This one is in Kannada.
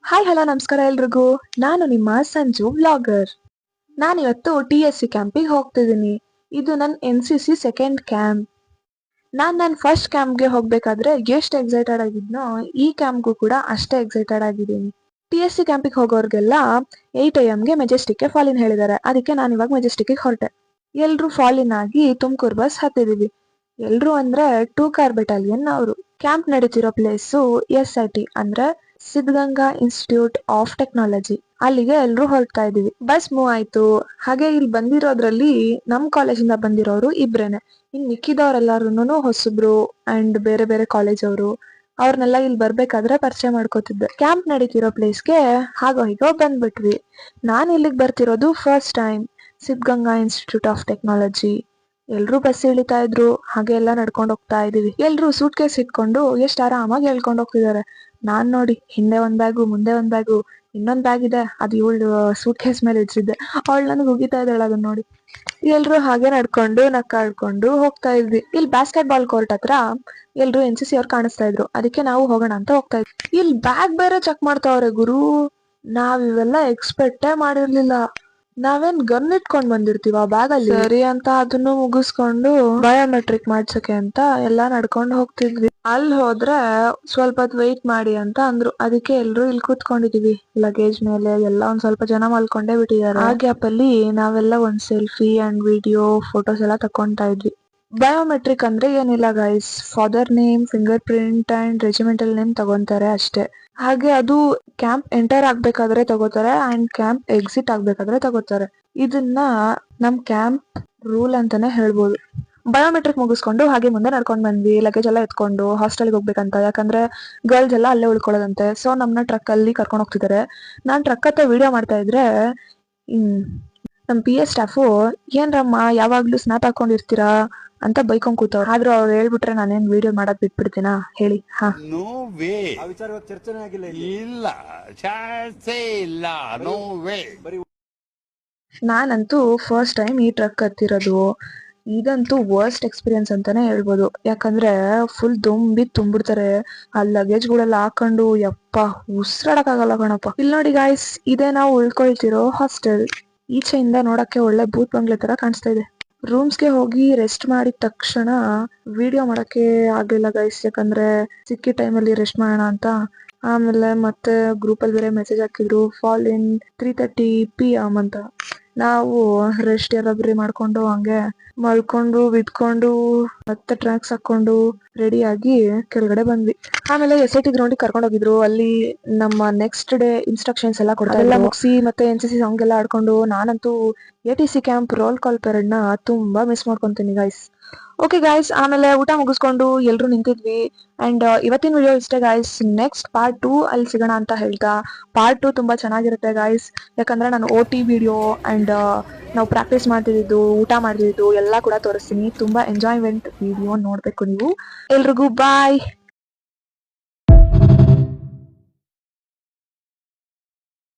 ಹಾಯ್ ಹಲೋ ನಮಸ್ಕಾರ ಎಲ್ರಿಗೂ. ನಾನು ನಿಮ್ಮ ಸಂಜು ವ್ಲಾಗರ್. ನಾನಿವತ್ತು TSC ಕ್ಯಾಂಪಿಗೆ ಹೋಗ್ತಿದ್ದೀನಿ. ಇದು ನನ್ನ NCC ಸೆಕೆಂಡ್ ಕ್ಯಾಂಪ್. ನನ್ನ ಫಸ್ಟ್ ಕ್ಯಾಂಪ್ಗೆ ಹೋಗ್ಬೇಕಾದ್ರೆ ಎಷ್ಟು ಎಕ್ಸೈಟೆಡ್ ಆಗಿದ್ನೋ ಈ ಕ್ಯಾಂಪ್ಗೂ ಕೂಡ ಅಷ್ಟೇ ಎಕ್ಸೈಟೆಡ್ ಆಗಿದ್ದೀನಿ. TSC ಕ್ಯಾಂಪಿಗೆ ಹೋಗೋರ್ಗೆಲ್ಲ 8 AM ಮೆಜೆಸ್ಟಿಕ್ಗೆ ಫಾಲಿನ್ ಹೇಳಿದ್ದಾರೆ. ಅದಕ್ಕೆ ನಾನು ಇವಾಗ ಮೆಜೆಸ್ಟಿಕ್ಗೆ ಹೊರಟೆ. ಎಲ್ರು ಫಾಲಿನ್ ಆಗಿ ತುಮಕೂರು ಬಸ್ ಹತ್ತಿದೀವಿ. ಎಲ್ರು ಅಂದ್ರೆ 2 ಕಾರ್ ಬೆಟಾಲಿಯನ್ ಅವರು. ಕ್ಯಾಂಪ್ ನಡೀತಿರೋ ಪ್ಲೇಸು SIT ಅಂದ್ರೆ ಸಿದ್ಧಗಂಗಾ ಇನ್ಸ್ಟಿಟ್ಯೂಟ್ ಆಫ್ ಟೆಕ್ನಾಲಜಿ. ಅಲ್ಲಿಗೆ ಎಲ್ರು ಹೊರಡ್ತಾ ಇದೀವಿ. ಬಸ್ ಮೂವ್ ಆಯ್ತು. ಹಾಗೆ ಇಲ್ಲಿ ಬಂದಿರೋದ್ರಲ್ಲಿ ನಮ್ ಕಾಲೇಜಿಂದ ಬಂದಿರೋರು ಇಬ್ರೇನೆ. ಇನ್ ಮಿಕ್ಕಿದವರೆಲ್ಲಾರು ಹೊಸಬ್ರು ಅಂಡ್ ಬೇರೆ ಬೇರೆ ಕಾಲೇಜ್ ಅವರು. ಅವ್ರನ್ನೆಲ್ಲ ಇಲ್ಲಿ ಬರ್ಬೇಕಾದ್ರೆ ಪರಿಚಯ ಮಾಡ್ಕೋತಿದ್ದೆ. ಕ್ಯಾಂಪ್ ನಡೀತಿರೋ ಪ್ಲೇಸ್ಗೆ ಹಾಗೋ ಹೀಗೋ ಬಂದ್ಬಿಟ್ವಿ. ನಾನ್ ಇಲ್ಲಿಗೆ ಬರ್ತಿರೋದು first time. Siddaganga Institute of Technology. ಎಲ್ರು ಬಸ್ ಇಳಿತಾ ಇದ್ರು. ಹಾಗೆ ಎಲ್ಲ ನಡ್ಕೊಂಡು ಹೋಗ್ತಾ ಇದೀವಿ. ಎಲ್ರು ಸೂಟ್ ಕೇಸ್ ಇಟ್ಕೊಂಡು ಎಷ್ಟ್ ಆರಾಮಾಗಿ ಹೇಳ್ಕೊಂಡು ಹೋಗ್ತಿದಾರೆ. ನಾನ್ ನೋಡಿ ಹಿಂದೆ ಒಂದ್ ಬ್ಯಾಗು ಮುಂದೆ ಒಂದ್ ಬ್ಯಾಗು ಇನ್ನೊಂದ್ ಬ್ಯಾಗ್ ಇದೆ, ಅದು ಇವಳು ಸೂಟ್ ಕೇಸ್ ಮೇಲೆ ಇಡ್ಸಿದ್ದೆ. ಅವಳು ನನಗೆ ಉಗಿತಾ ಇದ್ದಾಳೆ ಅದನ್ನ ನೋಡಿ. ಎಲ್ರು ಹಾಗೆ ನಡ್ಕೊಂಡು ನಕ್ಕಾಡ್ಕೊಂಡು ಹೋಗ್ತಾ ಇದ್ವಿ. ಇಲ್ಲಿ ಬಾಸ್ಕೆಟ್ ಬಾಲ್ ಕೋರ್ಟ್ ಹತ್ರ ಎಲ್ರು NCC ಅವ್ರು ಕಾಣಿಸ್ತಾ ಇದ್ರು. ಅದಕ್ಕೆ ನಾವು ಹೋಗೋಣ ಅಂತ ಹೋಗ್ತಾ ಇದ್ವಿ. ಇಲ್ಲಿ ಬ್ಯಾಗ್ ಬೇರೆ ಚೆಕ್ ಮಾಡ್ತಾವ್ರೆ ಗುರು. ನಾವ್ ಇವೆಲ್ಲ ಎಕ್ಸ್ಪೆಕ್ಟೇ ಮಾಡಿರ್ಲಿಲ್ಲ. ನಾವೇನ್ ಗನ್ ಇಟ್ಕೊಂಡ್ ಬಂದಿರ್ತೀವ ಬ್ಯಾಗ್ ಅಲ್ಲಿ? ಸರಿ ಅಂತ ಅದನ್ನು ಮುಗಿಸ್ಕೊಂಡು ಬಯೋಮೆಟ್ರಿಕ್ ಮಾಡ್ಸಕ್ಕೆ ಅಂತ ಎಲ್ಲಾ ನಡ್ಕೊಂಡು ಹೋಗ್ತಿದ್ವಿ. ಅಲ್ಲಿ ಹೋದ್ರೆ ಸ್ವಲ್ಪ ಹೊತ್ತು ವೆಯ್ಟ್ ಮಾಡಿ ಅಂತ ಅಂದ್ರು. ಅದಕ್ಕೆ ಎಲ್ರು ಇಲ್ಲಿ ಕೂತ್ಕೊಂಡಿದೀವಿ. ಲಗೇಜ್ ಮೇಲೆ ಎಲ್ಲ ಒಂದ್ ಸ್ವಲ್ಪ ಜನ ಮಲ್ಕೊಂಡೇ ಬಿಟ್ಟಿದ್ದಾರೆ. ಆ ಗ್ಯಾಪ್ ಅಲ್ಲಿ ನಾವೆಲ್ಲ ಒಂದ್ ಸೆಲ್ಫಿ ಅಂಡ್ ವಿಡಿಯೋ ಫೋಟೋಸ್ ಎಲ್ಲ ತಕೊಂತಾ ಇದ್ವಿ. ಬಯೋಮೆಟ್ರಿಕ್ ಅಂದ್ರೆ ಏನಿಲ್ಲ guys, father name, fingerprint and regimental name ತಗೊಂತಾರೆ ಅಷ್ಟೇ. ಹಾಗೆ ಅದು ಕ್ಯಾಂಪ್ ಎಂಟರ್ ಆಗ್ಬೇಕಾದ್ರೆ ತಗೋತಾರೆ ಅಂಡ್ ಕ್ಯಾಂಪ್ ಎಕ್ಸಿಟ್ ಆಗ್ಬೇಕಾದ್ರೆ ತಗೋತಾರೆ. ಇದನ್ನ ನಮ್ ಕ್ಯಾಂಪ್ ರೂಲ್ ಅಂತಾನೆ ಹೇಳ್ಬೋದು. ಬಯೋಮೆಟ್ರಿಕ್ ಮುಗಿಸ್ಕೊಂಡು ಹಾಗೆ ಮುಂದೆ ನಡ್ಕೊಂಡ್ ಬಂದ್ವಿ. ಲಗೇಜ್ ಎಲ್ಲ ಎತ್ಕೊಂಡು ಹಾಸ್ಟೆಲ್ಗೆ ಹೋಗ್ಬೇಕಂತ. ಯಾಕಂದ್ರೆ ಗರ್ಲ್ಸ್ ಎಲ್ಲ ಅಲ್ಲೇ ಉಳ್ಕೊಳ್ಳೋದಂತೆ. ಸೊ ನಮ್ನ ಟ್ರಕ್ ಅಲ್ಲಿ ಕರ್ಕೊಂಡು ಹೋಗ್ತಿದ್ದಾರೆ. ನಾನ್ ಟ್ರಕ್ ಹತ್ರ ವಿಡಿಯೋ ಮಾಡ್ತಾ ಇದ್ರೆ ನಮ್ PS ಸ್ಟಾಫು ಏನ್ರಮ್ಮ ಯಾವಾಗ್ಲೂ ಸ್ನಾಪ್ ಹಾಕೊಂಡಿರ್ತೀರಾ ಅಂತ ಬೈಕೊಂಡ್ ಕೂತವ್ರು. ಆದ್ರೂ ಅವ್ರು ಹೇಳ್ಬಿಟ್ರೆ ನಾನೇನ್ ವಿಡಿಯೋ ಮಾಡೋದ್ ಬಿಟ್ಬಿಡ್ತೀನಾ ಹೇಳಿ? No way. ಆ ವಿಚಾರ ಚರ್ಚೆನೇ ಆಗಿಲ್ಲ ಇಲ್ಲಿ. ಇಲ್ಲ, ಚಾನ್ಸೇ ಇಲ್ಲ. No way. ನಾನಂತೂ ಫಸ್ಟ್ ಟೈಮ್ ಈ ಟ್ರಕ್ ಹತ್ತಿರೋದು. ಇದಂತೂ ವರ್ಸ್ಟ್ ಎಕ್ಸ್ಪೀರಿಯನ್ಸ್ ಅಂತಾನೆ ಹೇಳ್ಬೋದು. ಯಾಕಂದ್ರೆ ಫುಲ್ ತುಂಬಿಡ್ತಾರೆ. ಆ ಲಗೇಜ್ಗಳೆಲ್ಲ ಹಾಕೊಂಡು ಯಪ್ಪ ಉಸಿರಾಡಕ್ಕಾಗಲ್ಲ ಕಣಪ್ಪ. ಇಲ್ಲಿ ನೋಡಿ ಗಾಯ್ಸ್, ಇದೇ ನಾವು ಉಳ್ಕೊಳ್ತಿರೋ ಹಾಸ್ಟೆಲ್. ಈಚೆಯಿಂದ ನೋಡಕ್ಕೆ ಒಳ್ಳೆ ಭೂತ್ ಬಂಗ್ಲೆ ತರ ಕಾಣಿಸ್ತಾ ಇದೆ. ರೂಮ್ಸ್ಗೆ ಹೋಗಿ ರೆಸ್ಟ್ ಮಾಡಿದ ತಕ್ಷಣ ವಿಡಿಯೋ ಮಾಡಕ್ಕೆ ಆಗ್ಲಿಲ್ಲ ಗೈಸ್. ಯಾಕಂದ್ರೆ ಸಿಕ್ಕಿ ಟೈಮಲ್ಲಿ ರೆಸ್ಟ್ ಮಾಡೋಣ ಅಂತ. ಆಮೇಲೆ ಮತ್ತೆ ಗ್ರೂಪ್ ಅಲ್ಲಿ ಬೇರೆ ಮೆಸೇಜ್ ಹಾಕಿದ್ರು, ಫಾಲ್ ಇನ್ 3:30 PM ಅಂತ. ನಾವು ರೆಸ್ಟ್ ಎಲ್ಲ ಮಾಡ್ಕೊಂಡು ಹಂಗೆ ಮಲ್ಕೊಂಡು ಬಿದ್ಕೊಂಡು ಮತ್ತೆ ಟ್ರ್ಯಾಕ್ಸ್ ಹಾಕೊಂಡು ರೆಡಿ ಆಗಿ ಕೆಳಗಡೆ ಬಂದ್ವಿ. ಆಮೇಲೆ SIT ಗ್ರೌಂಡಿಗೆ ಕರ್ಕೊಂಡು ಹೋಗಿದ್ರು. ಅಲ್ಲಿ ನಮ್ಮ ನೆಕ್ಸ್ಟ್ ಡೇ ಇನ್ಸ್ಟ್ರಕ್ಷನ್ಸ್ ಎಲ್ಲ ಕೊಡ್ತಾ ಎಲ್ಲ ಮುಗಿಸಿ ಮತ್ತೆ NCC ಸಾಂಗ್ ಎಲ್ಲ ಆಡ್ಕೊಂಡು ನಾನಂತೂ ATC camp roll call parade ನ ತುಂಬಾ ಮಿಸ್ ಮಾಡ್ಕೊಂತೀನಿ ಗೈಸ್. ಓಕೆ ಗೈಸ್, ಆಮೇಲೆ ಊಟ ಮುಗಿಸ್ಕೊಂಡು ಎಲ್ರು ನಿಂತಿದ್ವಿ. ಅಂಡ್ ಇವತ್ತಿನ ವಿಡಿಯೋ ಇಷ್ಟೇ ಗೈಸ್. ನೆಕ್ಸ್ಟ್ ಪಾರ್ಟ್ 2 ಅಲ್ಲಿ ಸಿಗೋಣ ಅಂತ ಹೇಳ್ತಾ, ಪಾರ್ಟ್ 2 ತುಂಬಾ ಚೆನ್ನಾಗಿರುತ್ತೆ ಗೈಸ್. ಯಾಕಂದ್ರೆ ನಾನು OT ವಿಡಿಯೋ ಅಂಡ್ ನಾವು ಪ್ರಾಕ್ಟೀಸ್ ಮಾಡ್ತಿದ್ದು, ಊಟ ಮಾಡ್ತಿದ್ದು ಎಲ್ಲ ಕೂಡ ತೋರಿಸ್ತೀನಿ. ತುಂಬಾ ಎಂಜಾಯ್ಮೆಂಟ್ ವಿಡಿಯೋ ನೋಡ್ಬೇಕು ನೀವು. ಎಲ್ರಿಗೂ ಬಾಯ್.